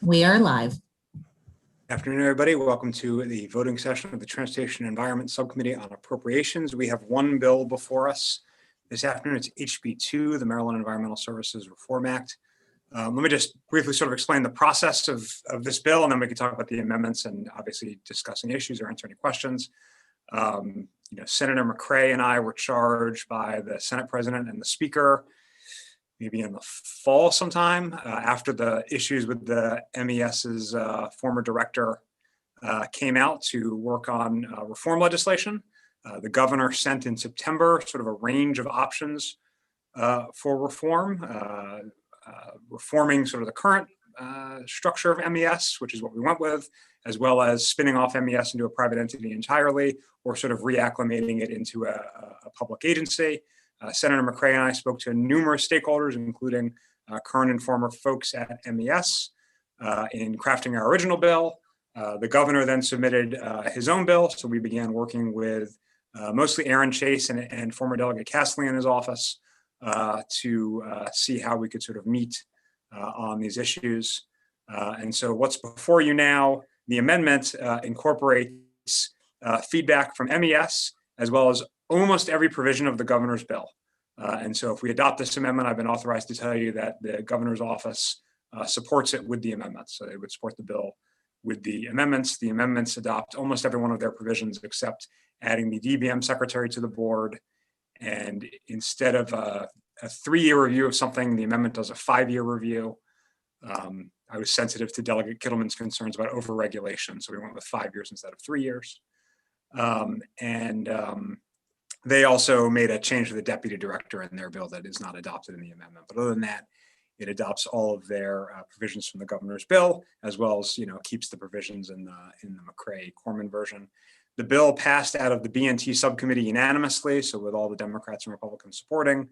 We are live. Afternoon, everybody. Welcome to the voting session of the Transportation and Environment Subcommittee on Appropriations. We have one bill before us this afternoon. It's HB2, the Maryland Environmental Services Reform Act. Let me just briefly sort of explain the process of this bill, and then we can talk about the amendments and obviously discussing issues or answer any questions. Senator McCray and I were charged by the Senate President and the Speaker maybe in the fall sometime after the issues with the MES's former director came out to work on reform legislation. The governor sent in September sort of a range of options for reform, reforming sort of the current structure of MES, which is what we went with, as well as spinning off MES into a private entity entirely, or sort of reacclimating it into a public agency. Senator McCray and I spoke to numerous stakeholders, including current and former folks at MES, in crafting our original bill. The governor then submitted his own bill, so we began working with mostly Aaron Chase and former Delegate Castley in his office to see how we could sort of meet on these issues. And so what's before you now, the amendment incorporates feedback from MES, as well as almost every provision of the governor's bill. And so if we adopt this amendment, I've been authorized to tell you that the governor's office supports it with the amendments. So they would support the bill with the amendments. The amendments adopt almost every one of their provisions except adding the DBM secretary to the board. And instead of a 3-year review of something, the amendment does a 5-year review. I was sensitive to Delegate Kittleman's concerns about overregulation, so we went with 5 years instead of 3 years. They also made a change to the deputy director in their bill that is not adopted in the amendment. But other than that, it adopts all of their provisions from the governor's bill, as well as keeps the provisions in the McCray-Corman version. The bill passed out of the B&T subcommittee unanimously, so with all the Democrats and Republicans supporting,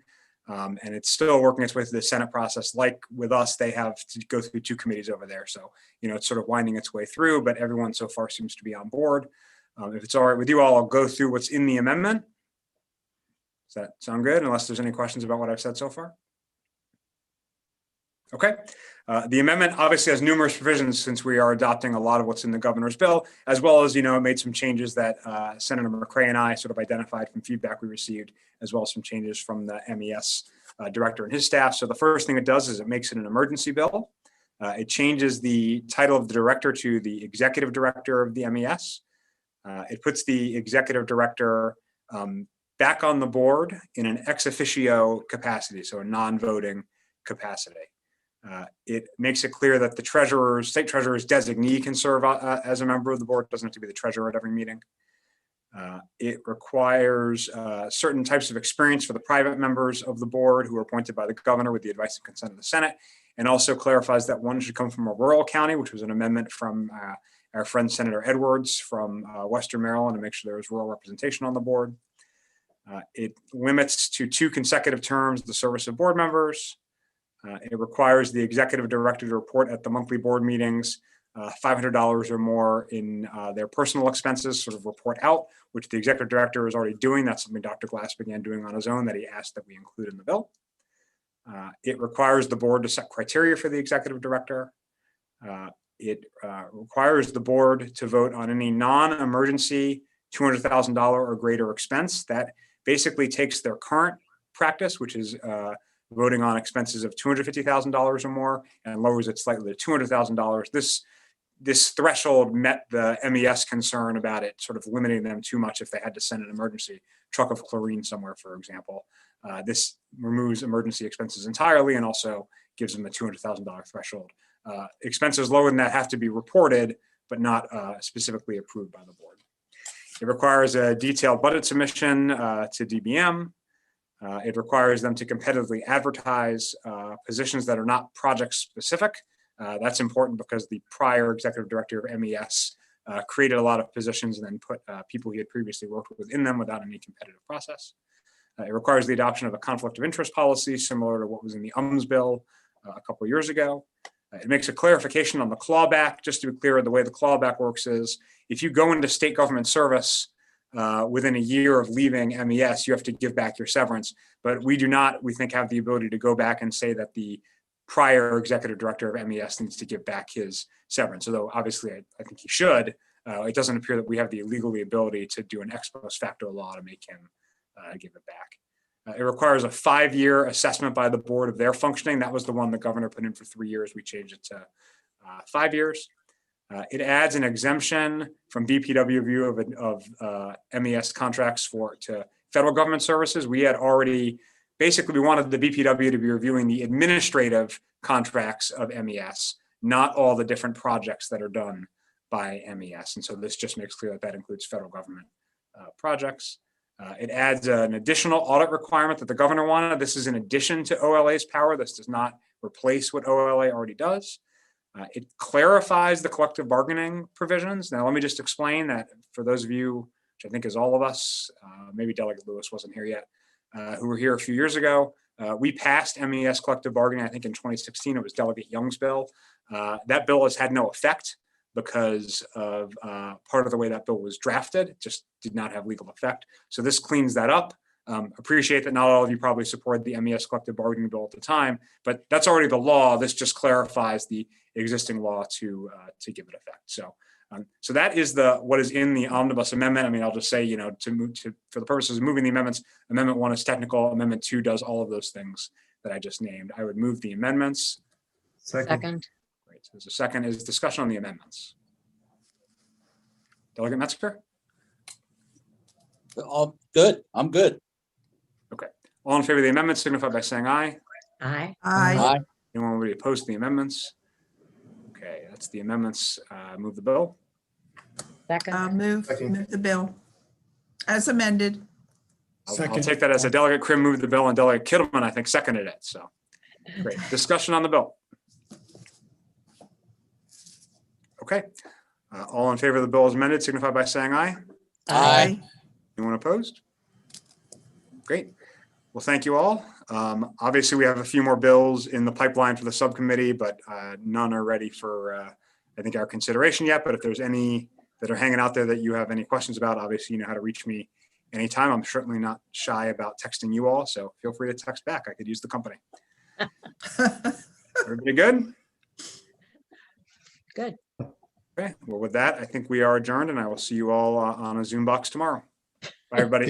and it's still working its way through the Senate process. Like with us, they have to go through 2 committees over there, so it's sort of winding its way through. But everyone so far seems to be on board. If it's all right with you all, I'll go through what's in the amendment. Does that sound good? Unless there's any questions about what I've said so far. Okay. The amendment obviously has numerous provisions since we are adopting a lot of what's in the governor's bill, as well as, it made some changes that Senator McCray and I sort of identified from feedback we received, as well as some changes from the MES director and his staff. So the first thing it does is it makes it an emergency bill. It changes the title of the director to the executive director of the MES. It puts the executive director back on the board in an ex officio capacity, so a non-voting capacity. It makes it clear that the state treasurer's designee can serve as a member of the board. It doesn't have to be the treasurer at every meeting. It requires certain types of experience for the private members of the board who are appointed by the governor with the advice and consent of the Senate, and also clarifies that one should come from a rural county, which was an amendment from our friend Senator Edwards from Western Maryland, to make sure there was rural representation on the board. It limits to 2 consecutive terms the service of board members. It requires the executive director to report at the monthly board meetings $500 or more in their personal expenses, sort of report out, which the executive director is already doing. That's something Dr. Glass began doing on his own that he asked that we include in the bill. It requires the board to set criteria for the executive director. It requires the board to vote on any non-emergency $200,000 or greater expense. That basically takes their current practice, which is voting on expenses of $250,000 or more, and lowers it slightly to $200,000. This threshold met the MES concern about it sort of limiting them too much if they had to send an emergency truck of chlorine somewhere, for example. This removes emergency expenses entirely and also gives them a $200,000 threshold. Expenses lower than that have to be reported, but not specifically approved by the board. It requires a detailed budget submission to DBM. It requires them to competitively advertise positions that are not project specific. That's important because the prior executive director of MES created a lot of positions and then put people he had previously worked with in them without any competitive process. It requires the adoption of a conflict of interest policy similar to what was in the UMS bill a couple of years ago. It makes a clarification on the clawback. Just to be clear, the way the clawback works is if you go into state government service within a year of leaving MES, you have to give back your severance. But we do not, we think, have the ability to go back and say that the prior executive director of MES needs to give back his severance. Although obviously I think he should. It doesn't appear that we have the legal ability to do an ex post facto law to make him give it back. It requires a 5-year assessment by the board of their functioning. That was the one the governor put in for 3 years. We changed it to 5 years. It adds an exemption from BPW review of MES contracts to federal government services. We had already, basically, we wanted the BPW to be reviewing the administrative contracts of MES, not all the different projects that are done by MES. And so this just makes clear that that includes federal government projects. It adds an additional audit requirement that the governor wanted. This is in addition to OLA's power. This does not replace what OLA already does. It clarifies the collective bargaining provisions. Now, let me just explain that for those of you, which I think is all of us, maybe Delegate Lewis wasn't here yet, who were here a few years ago. We passed MES collective bargaining, I think in 2016, it was Delegate Young's bill. That bill has had no effect because of part of the way that bill was drafted. It just did not have legal effect. So this cleans that up. Appreciate that not all of you probably supported the MES collective bargaining bill at the time, but that's already the law. This just clarifies the existing law to give it effect. So that is what is in the omnibus amendment. I mean, I'll just say, for the purposes of moving the amendments, Amendment 1 is technical. Amendment 2 does all of those things that I just named. I would move the amendments. Second. Great. So there's a second. Is discussion on the amendments. Delegate Metzger? Good. I'm good. Okay. All in favor of the amendments signify by saying aye. Aye. Aye. Anyone will be opposed to the amendments? Okay, that's the amendments. Move the bill. Second. Move the bill as amended. I'll take that as a Delegate Krim moved the bill and Delegate Kittleman, I think, seconded it. So great. Discussion on the bill. Okay. All in favor of the bill as amended signify by saying aye. Aye. Anyone opposed? Great. Well, thank you all. Obviously, we have a few more bills in the pipeline for the subcommittee, but none are ready for, I think, our consideration yet. But if there's any that are hanging out there that you have any questions about, obviously, you know how to reach me anytime. I'm certainly not shy about texting you all, so feel free to text back. I could use the company. Everybody good? Good. Okay. Well, with that, I think we are adjourned, and I will see you all on a Zoom box tomorrow. Bye, everybody.